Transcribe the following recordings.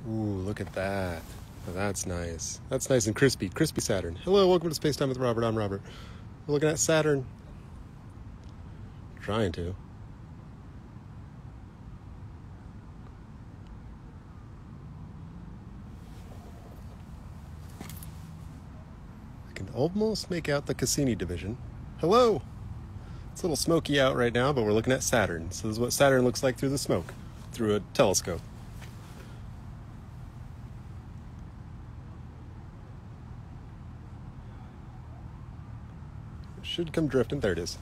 Ooh, look at that. Oh, that's nice. That's nice and crispy. Crispy Saturn. Hello, welcome to Space Time with Robert. I'm Robert. We're looking at Saturn. Trying to. I can almost make out the Cassini division. Hello! It's a little smoky out right now, but we're looking at Saturn. So this is what Saturn looks like through the smoke, through a telescope. It should come drifting. There it is.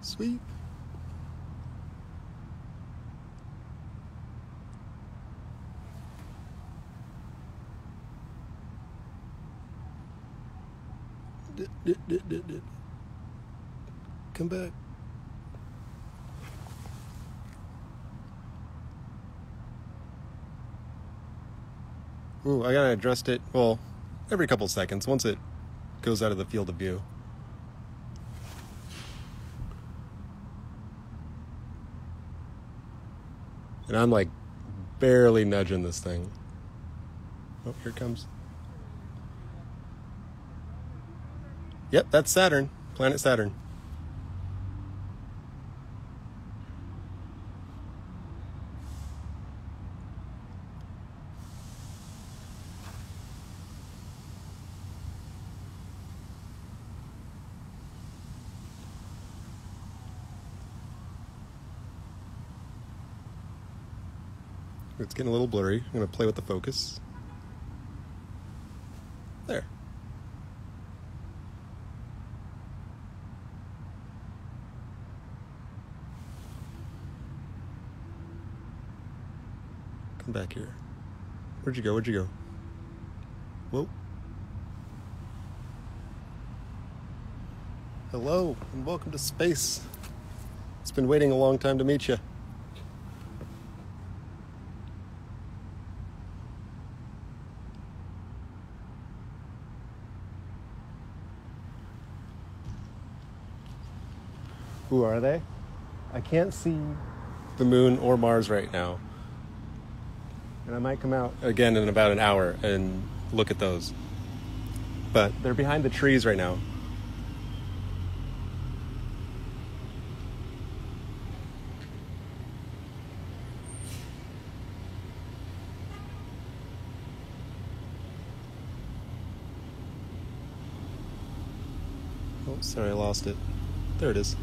Sweet. Come back. Ooh, I gotta adjust it, well, every couple seconds, once it goes out of the field of view. And I'm like barely nudging this thing. Oh, here it comes. Yep, that's Saturn. Planet Saturn. It's getting a little blurry. I'm going to play with the focus. There. Come back here. Where'd you go? Where'd you go? Whoa. Hello, and welcome to space. It's been waiting a long time to meet you. Who are they? I can't see the moon or Mars right now. And I might come out again in about an hour and look at those. But they're behind the trees right now. Oh, sorry, I lost it. There it is.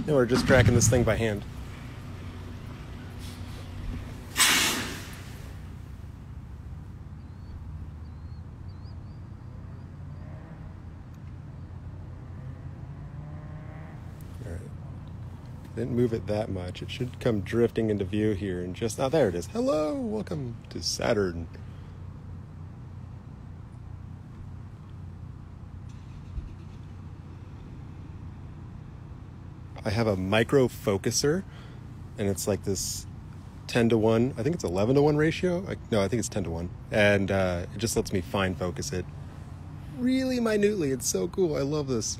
And we're just tracking this thing by hand. All right. Didn't move it that much. It should come drifting into view here and just... Oh, there it is. Hello! Welcome to Saturn. I have a micro focuser, and it's like this 10-to-1, I think it's 11-to-1 ratio. No, I think it's 10-to-1. And it just lets me fine focus it really minutely. It's so cool. I love this.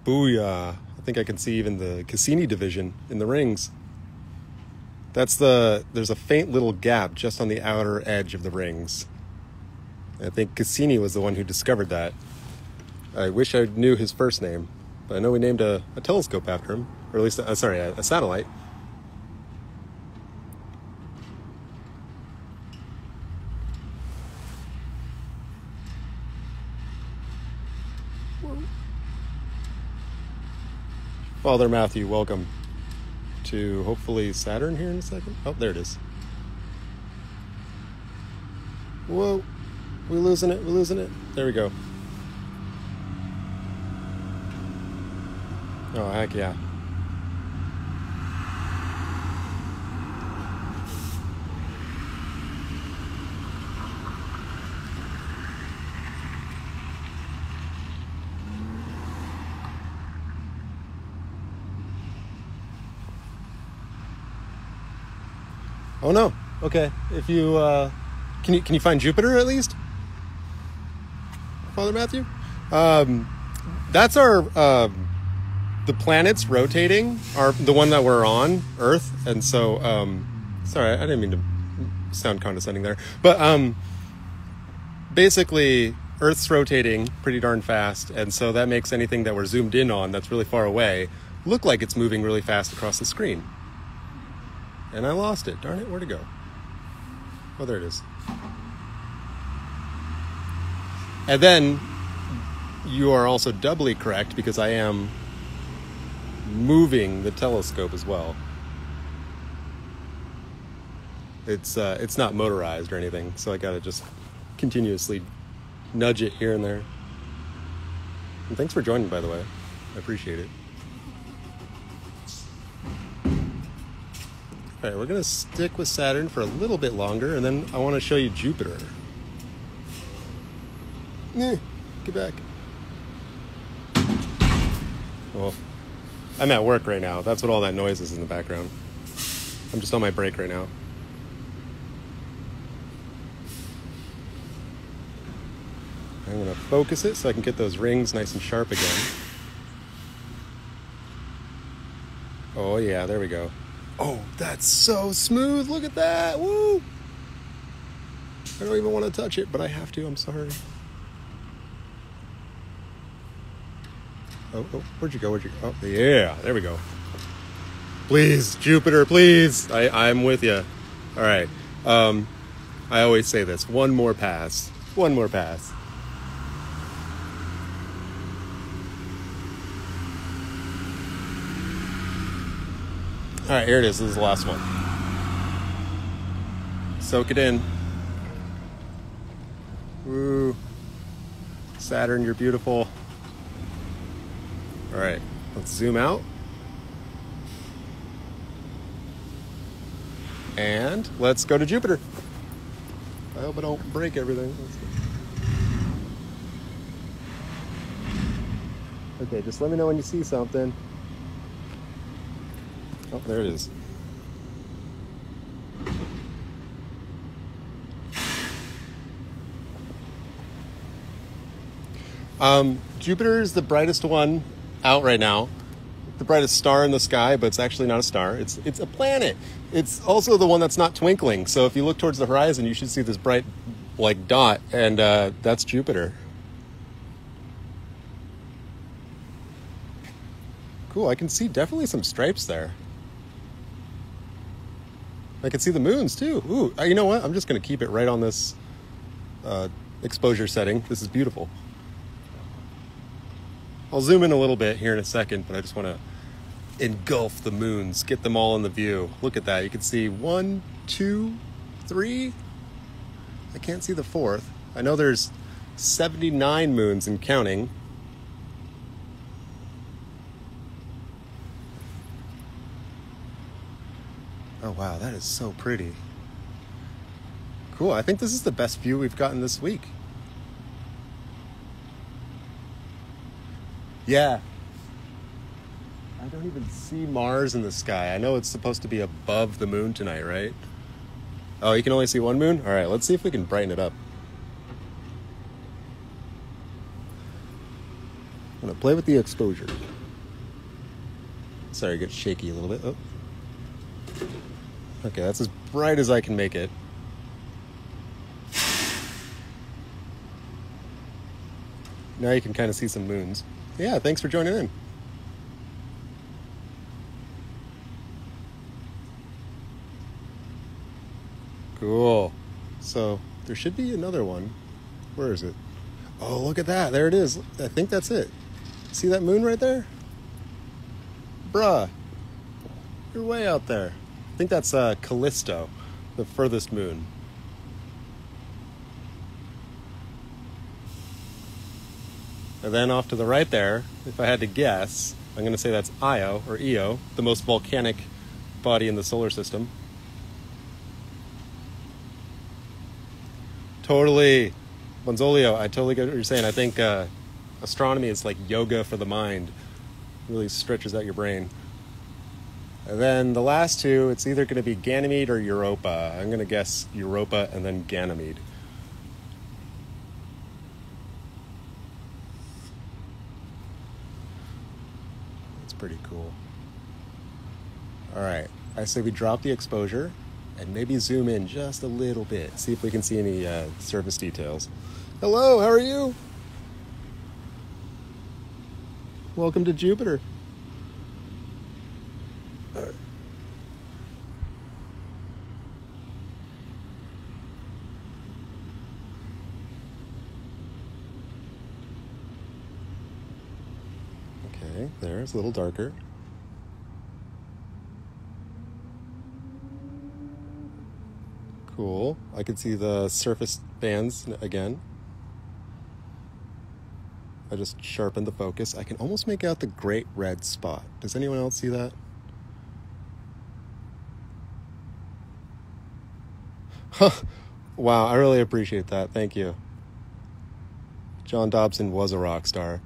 Booyah. I think I can see even the Cassini division in the rings. There's a faint little gap just on the outer edge of the rings. I think Cassini was the one who discovered that. I wish I knew his first name, but I know we named a telescope after him, or at least, a satellite. Whoa. Father Matthew, welcome to hopefully Saturn here in a second. Oh, there it is. Whoa. We're losing it. We're losing it. There we go. Oh, heck yeah. Oh no. Okay. If you can you find Jupiter at least, Father Matthew? That's our the planets rotating are the one that we're on, Earth, and so sorry, I didn't mean to sound condescending there, but basically Earth's rotating pretty darn fast, and so that makes anything that we're zoomed in on that's really far away look like it's moving really fast across the screen. And I lost it. Darn it, where'd it go? Oh, there it is. And then you are also doubly correct because I am moving the telescope as well. It's not motorized or anything, so I gotta just continuously nudge it here and there. And thanks for joining, by the way. I appreciate it. All right, we're gonna stick with Saturn for a little bit longer, and then I want to show you Jupiter. Get back. Well, I'm at work right now. That's what all that noise is in the background. I'm just on my break right now. I'm going to focus it so I can get those rings nice and sharp again. Oh yeah, there we go. Oh, that's so smooth. Look at that. Woo! I don't even want to touch it, but I have to. I'm sorry. Oh, where'd you go? Oh, yeah, there we go. Please, Jupiter, please. I'm with you. All right. I always say this. One more pass. One more pass. All right, here it is. This is the last one. Soak it in. Woo. Saturn, you're beautiful. All right, let's zoom out. And let's go to Jupiter. I hope I don't break everything. Okay, just let me know when you see something. Oh, there it is. Jupiter is the brightest one out right now. The brightest star in the sky, but it's actually not a star. It's a planet. It's also the one that's not twinkling. So if you look towards the horizon, you should see this bright, like, dot, and that's Jupiter. Cool. I can see definitely some stripes there. I can see the moons too. Ooh, you know what? I'm just going to keep it right on this exposure setting. This is beautiful. I'll zoom in a little bit here in a second, but I just want to engulf the moons, get them all in the view. Look at that. You can see 1, 2, 3. I can't see the fourth. I know there's 79 moons and counting. Oh wow, that is so pretty. Cool. I think this is the best view we've gotten this week. Yeah. I don't even see Mars in the sky. I know it's supposed to be above the moon tonight, right? Oh, you can only see one moon? All right, let's see if we can brighten it up. I'm going to play with the exposure. Sorry, it gets shaky a little bit. Oh. Okay, that's as bright as I can make it. Now you can kind of see some moons. Yeah, thanks for joining in. Cool. So there should be another one. Where is it? Oh, look at that. There it is. I think that's it. See that moon right there? Bruh. You're way out there. I think that's Callisto, the furthest moon. And then off to the right there, if I had to guess, I'm going to say that's Io, or Io, the most volcanic body in the solar system. Totally. Bonzolio, I totally get what you're saying. I think astronomy is like yoga for the mind. It really stretches out your brain. And then the last two, it's either going to be Ganymede or Europa. I'm going to guess Europa and then Ganymede. That's pretty cool. All right, I say we drop the exposure and maybe zoom in just a little bit. See if we can see any surface details. Hello, how are you? Welcome to Jupiter. All right. Okay, there, it's a little darker. Cool. I can see the surface bands again. I just sharpened the focus. I can almost make out the great red spot. Does anyone else see that? Wow, I really appreciate that. Thank you. John Dobson was a rock star.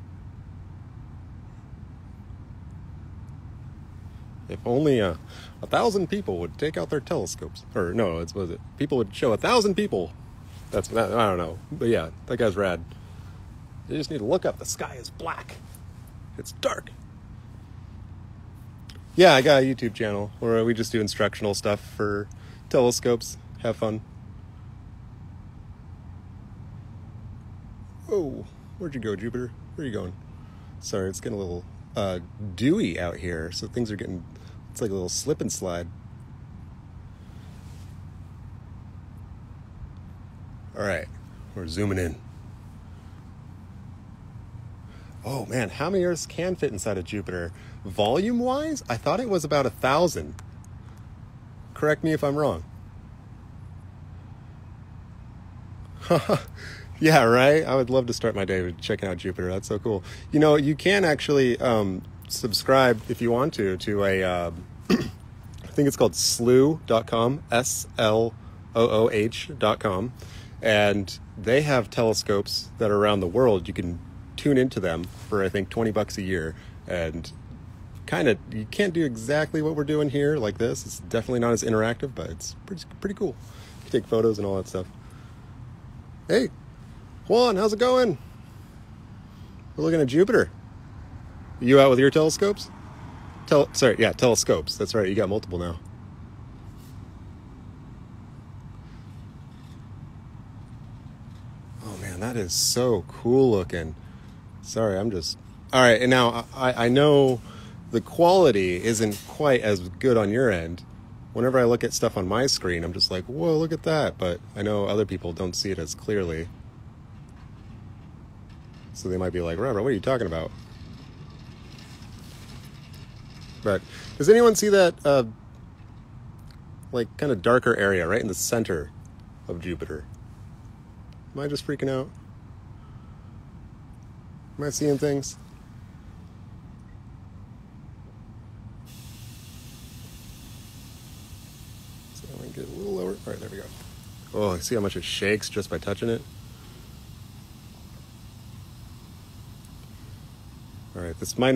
If only 1,000 people would take out their telescopes. Or no, was it? People would show 1,000 people. I don't know. But yeah, that guy's rad. You just need to look up. The sky is black. It's dark. Yeah, I got a YouTube channel where we just do instructional stuff for telescopes. Have fun. Oh, where'd you go, Jupiter? Where are you going? Sorry, it's getting a little dewy out here, so things are getting, it's like a little slip and slide. All right, we're zooming in. Oh man, how many Earths can fit inside of Jupiter? Volume-wise, I thought it was about 1,000. Correct me if I'm wrong. Yeah, right? I would love to start my day with checking out Jupiter. That's so cool. You know, you can actually subscribe, if you want to a, I think it's called slooh.com, SLOOH.com. And they have telescopes that are around the world. You can tune into them for, I think, $20 a year. And kind of, you can't do exactly what we're doing here like this. It's definitely not as interactive, but it's pretty cool. You take photos and all that stuff. Hey, Juan, how's it going? We're looking at Jupiter. You out with your telescopes? Telescopes. That's right. You got multiple now. Oh man, that is so cool looking. Sorry, all right, and now I know the quality isn't quite as good on your end. Whenever I look at stuff on my screen, I'm just like, whoa, look at that. But I know other people don't see it as clearly. So they might be like, Robert, what are you talking about? But does anyone see that, like, kind of darker area right in the center of Jupiter? Am I just freaking out? Am I seeing things? So I might get a little lower. All right, there we go. Oh, see how much it shakes just by touching it? All right, this might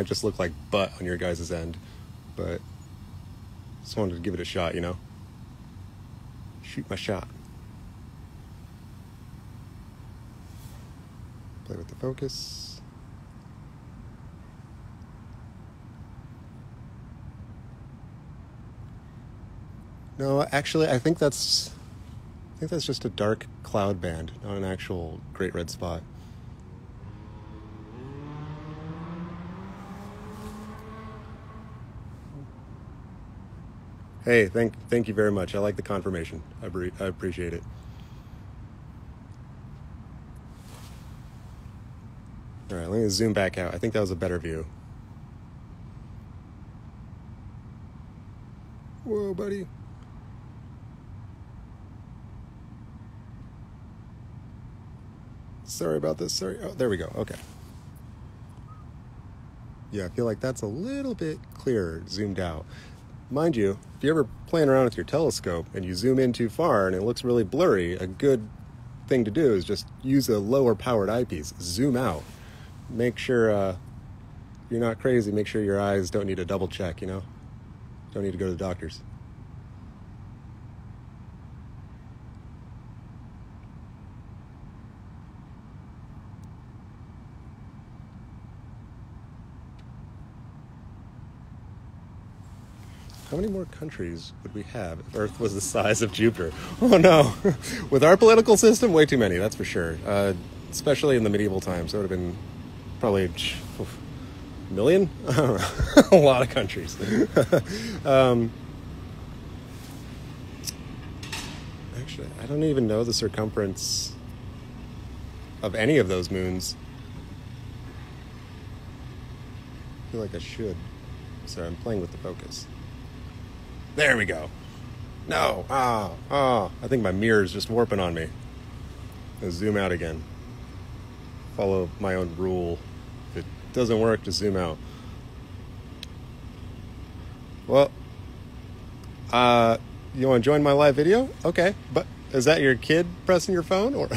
just look like butt on your guys' end, but just wanted to give it a shot, you know? Shoot my shot. Play with the focus. No, actually, I think that's just a dark cloud band, not an actual great red spot. Hey, thank you very much. I like the confirmation. I appreciate it. All right, let me zoom back out. I think that was a better view. Whoa, buddy. Sorry about this. Sorry. Oh, there we go. Okay. Yeah, I feel like that's a little bit clearer, zoomed out. Mind you, if you're ever playing around with your telescope and you zoom in too far and it looks really blurry, a good thing to do is just use a lower powered eyepiece. Zoom out. Make sure you're not crazy, make sure your eyes don't need a double check, you know? Don't need to go to the doctors. How many more countries would we have if Earth was the size of Jupiter? Oh no! With our political system, way too many, that's for sure. Especially in the medieval times. That would have been probably a million? I don't know. A lot of countries. Actually, I don't even know the circumference of any of those moons. I feel like I should. Sorry, I'm playing with the focus. There we go. No. I think my mirror is just warping on me. I'll zoom out again. Follow my own rule. If it doesn't work, just zoom out. Well, you want to join my live video? Okay, but is that your kid pressing your phone, or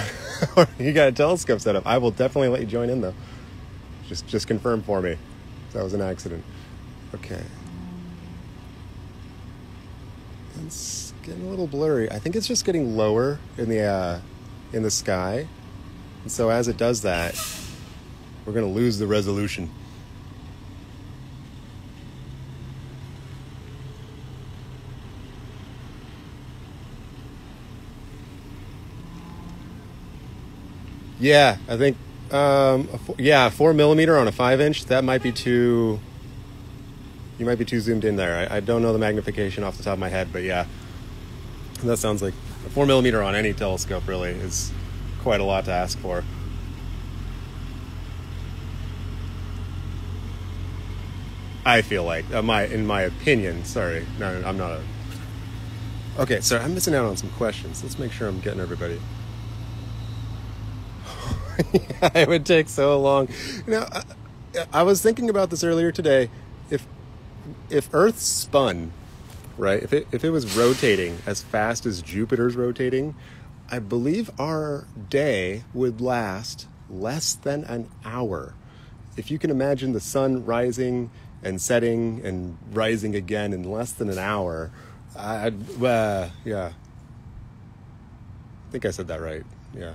you got a telescope set up? I will definitely let you join in, though. Just confirm for me. That was an accident. Okay. It's getting a little blurry. I think it's just getting lower in the sky. And so as it does that, we're going to lose the resolution. Yeah, I think, 4 millimeter on a 5-inch, that might be too... You might be too zoomed in there. I don't know the magnification off the top of my head, but yeah. That sounds like a 4 millimeter on any telescope really is quite a lot to ask for. I feel like, in my opinion, sorry, no, I'm not a... Okay, sorry, I'm missing out on some questions. Let's make sure I'm getting everybody. Yeah, it would take so long. Now, I was thinking about this earlier today. If Earth spun, right, if it was rotating as fast as Jupiter's rotating, I believe our day would last less than an hour. If you can imagine the sun rising and setting and rising again in less than an hour, yeah. I think I said that right, yeah.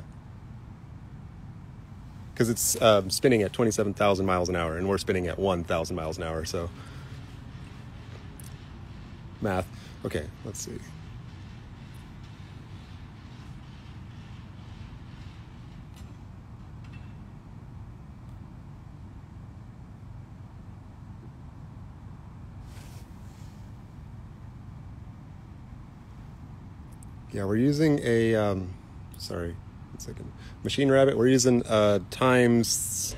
Because it's spinning at 27,000 miles an hour, and we're spinning at 1,000 miles an hour, so... Math. Okay, let's see. Yeah, we're using a, sorry, 1 second. Machine Rabbit, we're using times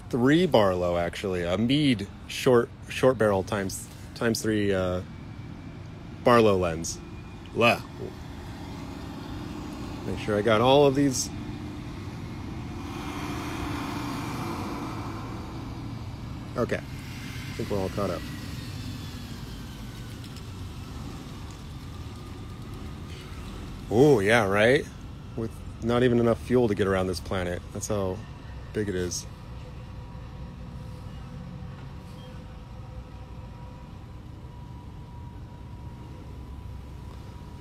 3 Barlow, actually. A Meade short barrel times 3 Barlow lens. Blah. Make sure I got all of these. Okay. I think we're all caught up. Oh, yeah, right? With not even enough fuel to get around this planet. That's how big it is.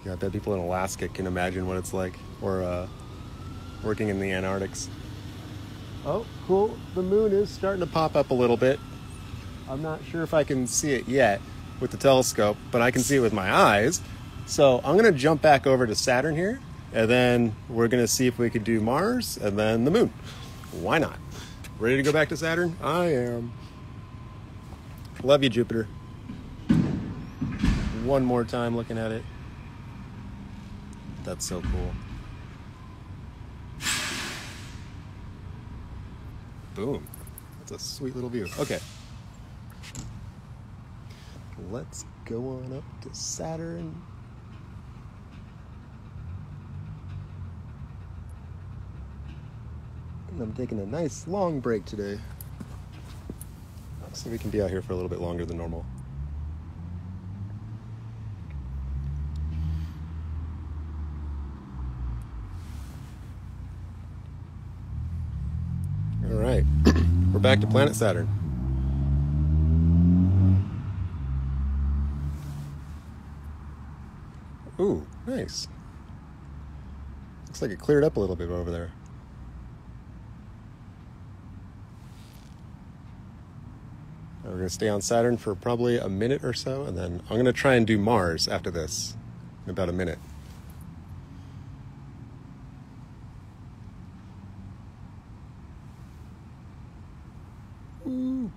Yeah, I bet people in Alaska can imagine what it's like, or working in the Antarctics. Oh, cool. The moon is starting to pop up a little bit. I'm not sure if I can see it yet with the telescope, but I can see it with my eyes. So I'm going to jump back over to Saturn here, and then we're going to see if we could do Mars, and then the moon. Why not? Ready to go back to Saturn? I am. Love you, Jupiter. One more time looking at it. That's so cool. Boom. That's a sweet little view. Okay. Let's go on up to Saturn. And I'm taking a nice long break today, so we can be out here for a little bit longer than normal. All right. We're we're back to planet Saturn. Ooh, nice. Looks like it cleared up a little bit over there. We're going to stay on Saturn for probably a minute or so, and then I'm going to try and do Mars after this in about a minute. Ooh.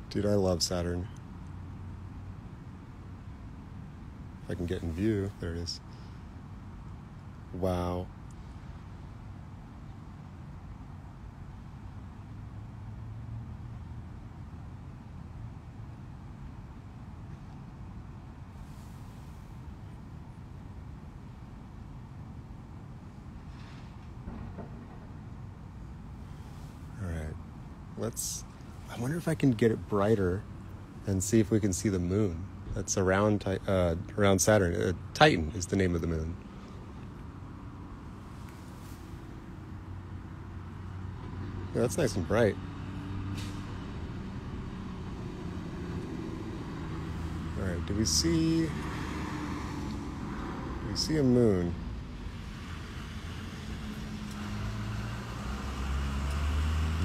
Dude, I love Saturn. If I can get in view, there it is. Wow. All right, I wonder if I can get it brighter and see if we can see the moon. That's around Saturn. Titan is the name of the moon. Yeah, that's nice and bright. All right, do we see a moon?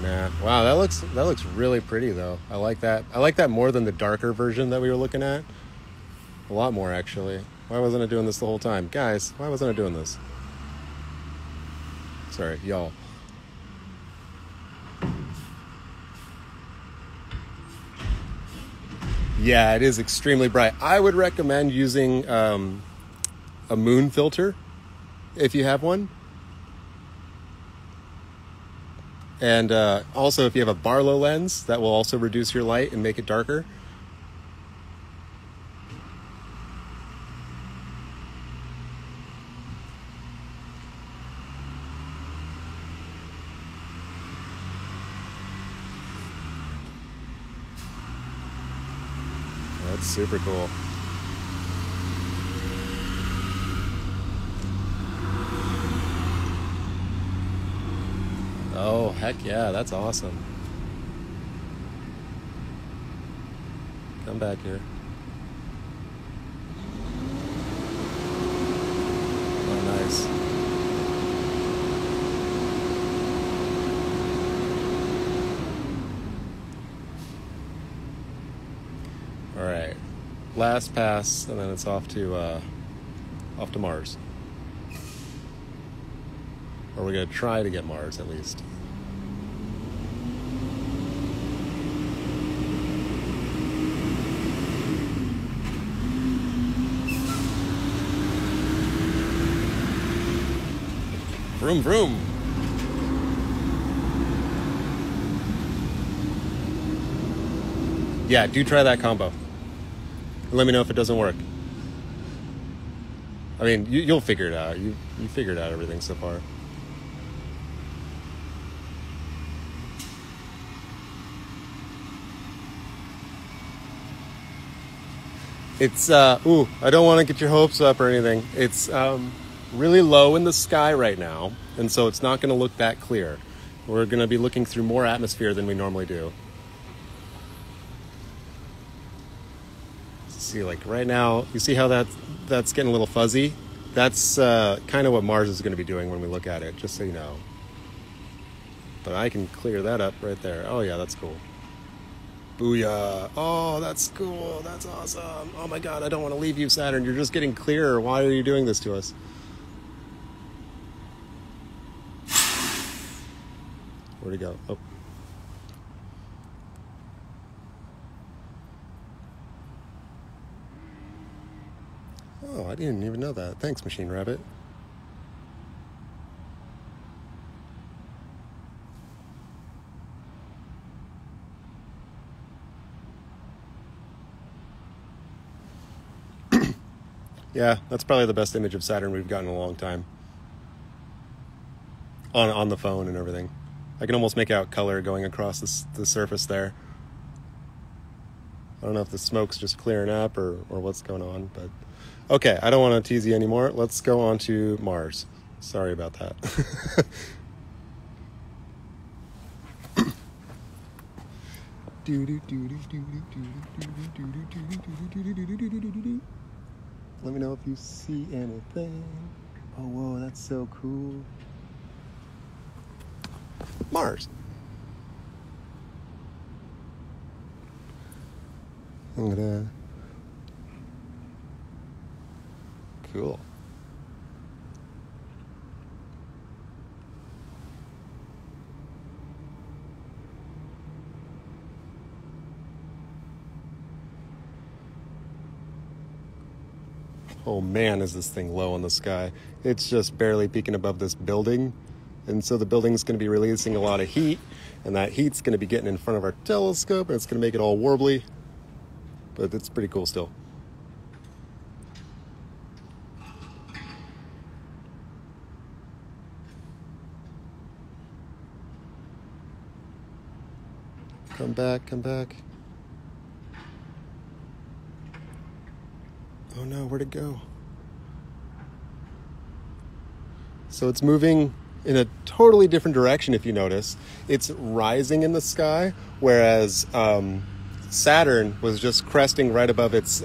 Nah. Wow, that looks really pretty though. I like that. I like that more than the darker version that we were looking at. A lot more, actually. Why wasn't I doing this the whole time? Guys, why wasn't I doing this? Sorry, y'all. Yeah, it is extremely bright. I would recommend using a moon filter if you have one. And also, if you have a Barlow lens, that will also reduce your light and make it darker. That's super cool. Oh, heck yeah, that's awesome. Come back here. Oh, nice. All right, last pass, and then it's off to Mars. Or we're gonna try to get Mars at least. Vroom, vroom. Yeah, do try that combo. Let me know if it doesn't work. I mean, you'll figure it out. You figured out everything so far. It's, I don't want to get your hopes up or anything. It's really low in the sky right now, and so it's not going to look that clear. We're going to be looking through more atmosphere than we normally do. See, like right now, you see how that's getting a little fuzzy? That's kind of what Mars is going to be doing when we look at it, just so you know. But I can clear that up right there. Oh yeah, that's cool. Booyah. Oh, that's cool. That's awesome. Oh my God, I don't want to leave you, Saturn. You're just getting clearer. Why are you doing this to us? Where'd he go? Oh. Oh, I didn't even know that. Thanks, Machine Rabbit. Yeah, that's probably the best image of Saturn we've gotten in a long time. On the phone and everything. I can almost make out color going across the surface there. I don't know if the smoke's just clearing up or what's going on, but okay, I don't want to tease you anymore. Let's go on to Mars. Sorry about that. Let me know if you see anything. Oh, whoa, that's so cool. Mars. I'm gonna... Cool. Oh man, is this thing low in the sky. It's just barely peeking above this building. And so the building's going to be releasing a lot of heat, and that heat's going to be getting in front of our telescope, and it's going to make it all warbly. But it's pretty cool still. Come back, come back. Oh no, where'd it go? So it's moving in a totally different direction if you notice. It's rising in the sky, whereas Saturn was just cresting right above its,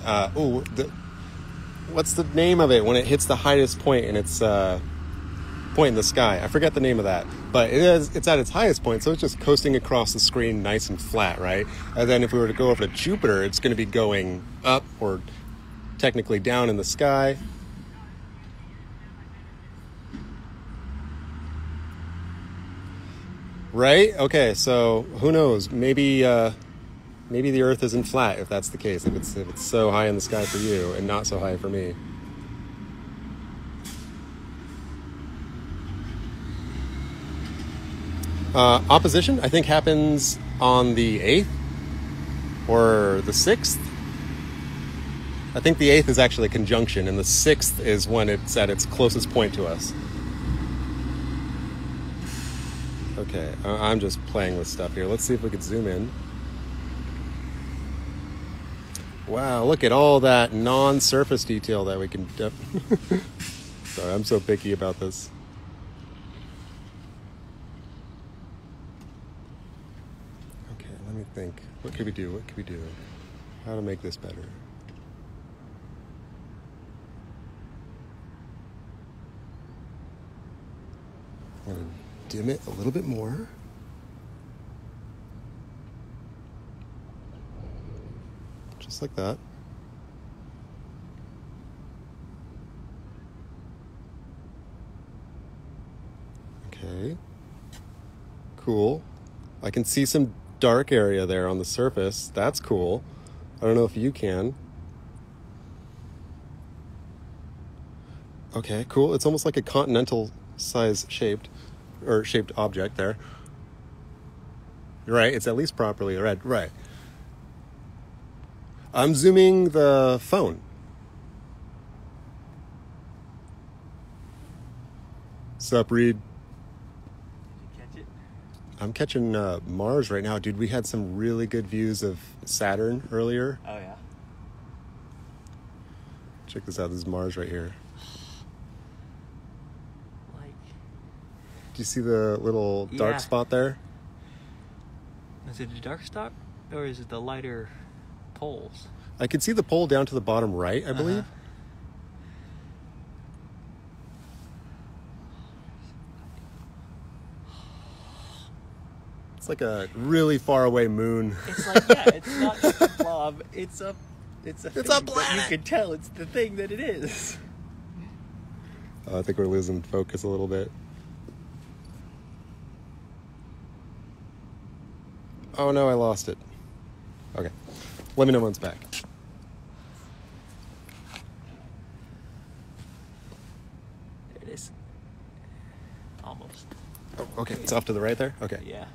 what's the name of it when it hits the highest point in its point in the sky? I forget the name of that, but it's at its highest point, so it's just coasting across the screen nice and flat, right? And then if we were to go over to Jupiter, it's going to be going up or technically down in the sky. Right? Okay, so who knows? Maybe the Earth isn't flat if that's the case. If it's so high in the sky for you and not so high for me. Opposition, I think, happens on the 8th or the 6th. I think the 8th is actually conjunction, and the 6th is when it's at its closest point to us. Okay, I'm just playing with stuff here. Let's see if we can zoom in. Wow, look at all that non-surface detail that we can... Sorry, I'm so picky about this. Okay, let me think. What could we do? What could we do? How to make this better? I'm going to dim it a little bit more. Just like that. Okay. Cool. I can see some dark area there on the surface. That's cool. I don't know if you can. Okay, cool. It's almost like a continental size shaped object there. Right, it's at least properly read. Right. I'm zooming the phone. Sup, Reed? Did you catch it? I'm catching Mars right now. Dude, we had some really good views of Saturn earlier. Oh, yeah? Check this out. This is Mars right here. Like... Do you see the little dark spot there? Is it a dark spot? Or is it the lighter poles? I can see the pole down to the bottom right, I believe. It's like a really far away moon. It's like, yeah, it's not just a blob. It's a planet. But you can tell it's the thing that it is. I think we're losing focus a little bit. Oh no, I lost it. Okay. Let me know when it's back. There it is. Almost. Oh, okay. It's off to the right there? Okay. Yeah.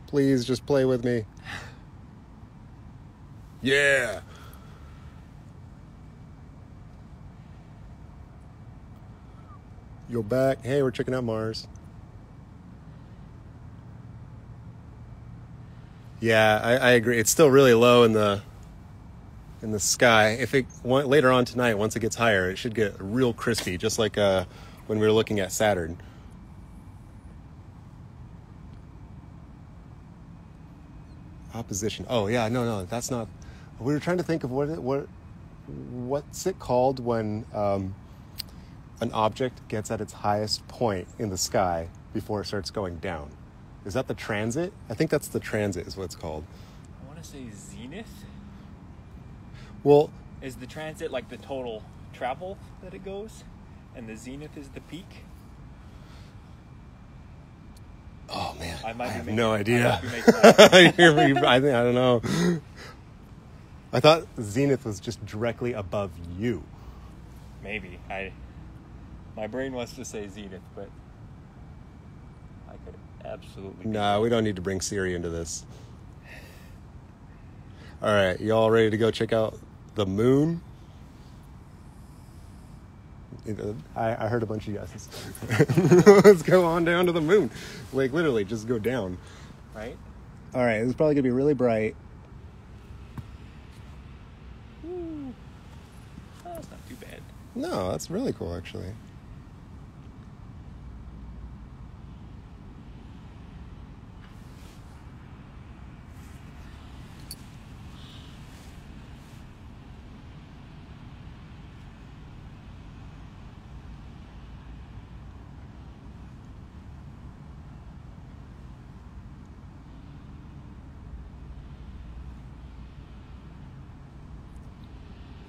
Please just play with me. Yeah. You're back. Hey, we're checking out Mars. Yeah, I agree. It's still really low in the sky. If it later on tonight, once it gets higher, it should get real crispy, just like when we were looking at Saturn. Opposition. Oh yeah, no, that's not. We were trying to think of what's it called when an object gets at its highest point in the sky before it starts going down. Is that the transit? I think that's the transit is what it's called. I want to say zenith. Well, is the transit like the total travel that it goes, and the zenith is the peak? Oh man, I have making, no idea. I don't know. I thought zenith was just directly above you. Maybe my brain wants to say zenith, but I could absolutely. Nah, we don't need to bring Siri into this. All right, you all ready to go check out the moon? I heard a bunch of yeses. Let's go on down to the moon. Like literally, just go down. Right? All right, it's probably gonna be really bright. Ooh. Oh, that's not too bad. No, that's really cool, actually.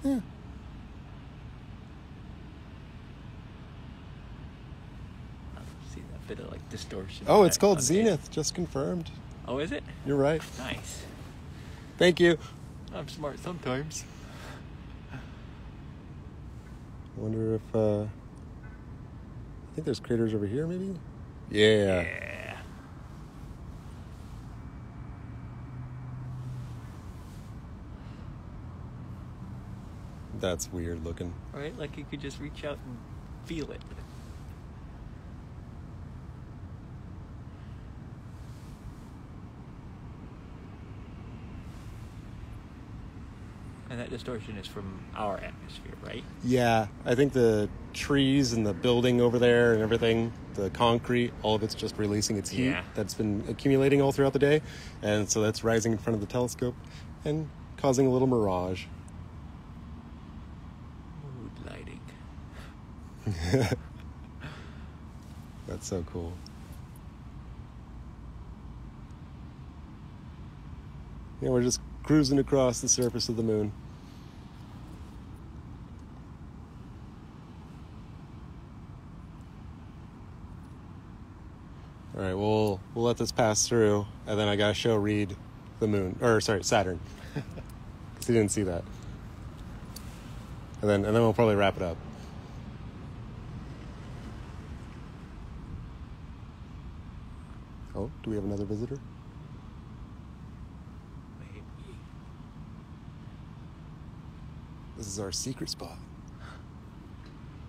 Yeah. See that bit of like distortion. Oh, it's called Zenith. Just confirmed. Oh, is it? You're right. Nice. Thank you. I'm smart sometimes. I wonder if I think there's craters over here, maybe. Yeah. That's weird looking. Right? Like you could just reach out and feel it. And that distortion is from our atmosphere, right? Yeah, I think the trees and the building over there and everything, the concrete, all of it's just releasing its heat that's been accumulating all throughout the day. And so that's rising in front of the telescope and causing a little mirage. Mood lighting. That's so cool. Yeah, we're just cruising across the surface of the moon. All right, we'll let this pass through, and then I gotta show Reed the moon, or sorry, Saturn, because he didn't see that. And then we'll probably wrap it up. Oh, do we have another visitor? Maybe. This is our secret spot.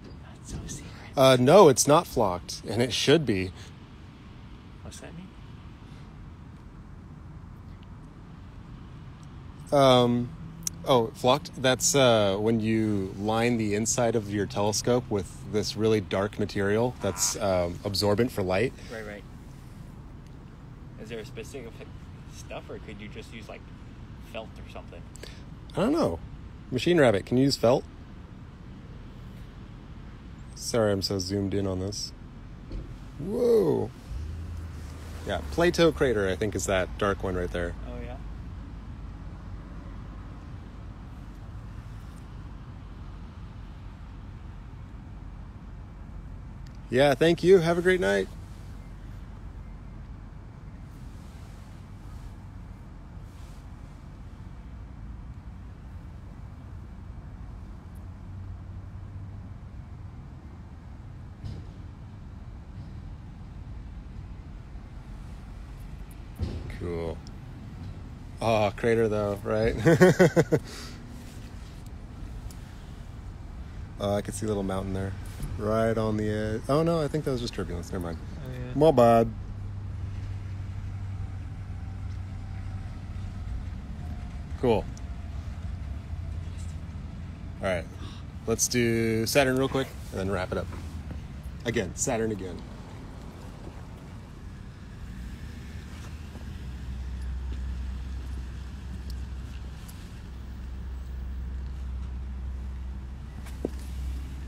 Not so secret. No, it's not flocked, and it should be. What's that mean? Flocked, that's when you line the inside of your telescope with this really dark material that's absorbent for light. Right. Is there a specific stuff, or could you just use like felt or something? I don't know. Machine Rabbit, can you use felt? Sorry, I'm so zoomed in on this. Whoa. Yeah, Plato Crater, I think, is that dark one right there. Oh, yeah. Yeah, thank you. Have a great night. Cool. Oh, crater though, right? I could see a little mountain there. Right on the edge. Oh no, I think that was just turbulence. Never mind. Oh, yeah. My bad. Cool. All right. Let's do Saturn real quick and then wrap it up. Again, Saturn again.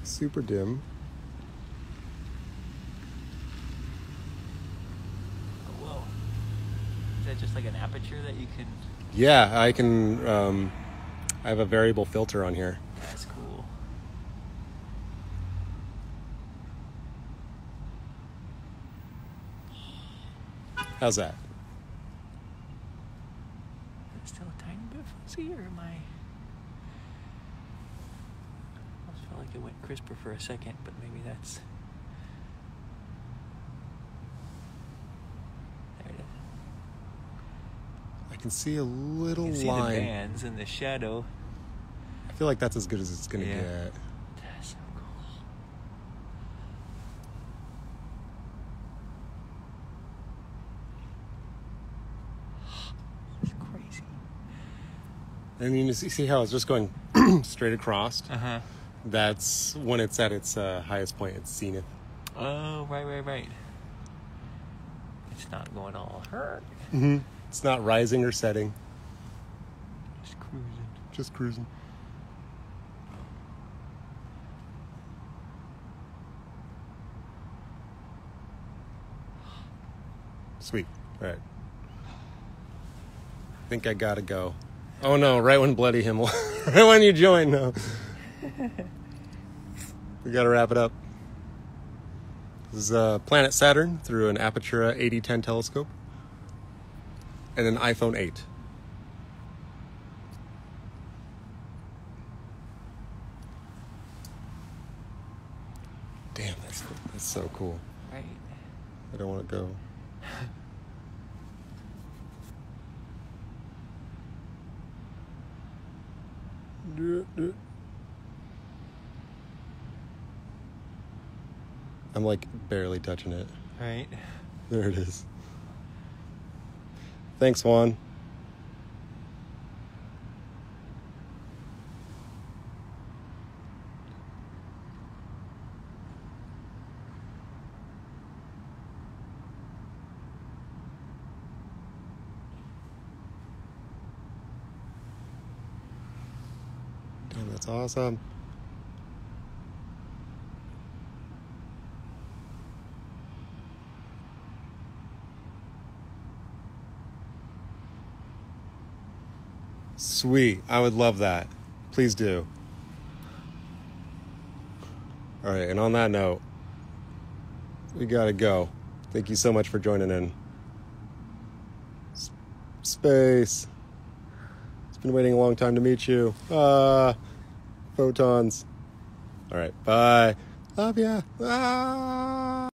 Super dim. Oh, whoa. Is that just like an aperture that you can... Yeah, I can, I have a variable filter on here. That's cool. How's that? Is it still a tiny bit fuzzy, or am I... I almost felt like it went crisper for a second, but maybe that's... There it is. I can see a little You can see line. the bands in the shadow. I feel like that's as good as it's gonna Yeah. get. That's so cool. It's crazy. I mean, you see how it's just going straight across? Uh-huh. That's when it's at its highest point. It's zenith. Oh, right. It's not going all hurt. Mm-hmm. It's not rising or setting. Just cruising. Just cruising. Sweet. All right. I think I gotta go. Oh no! Right when Bloody Himmel, right when you join. No. We gotta wrap it up. This is planet Saturn through an Apertura 8010 telescope and an iPhone 8. Damn, that's so cool. Right. I don't want to go. I'm like barely touching it. Right. There it is. Thanks, Juan. Damn, that's awesome. Sweet. I would love that. Please do. All right, and on that note, we gotta go. Thank you so much for joining in. Space. It's been waiting a long time to meet you. Photons. All right, bye. Love ya.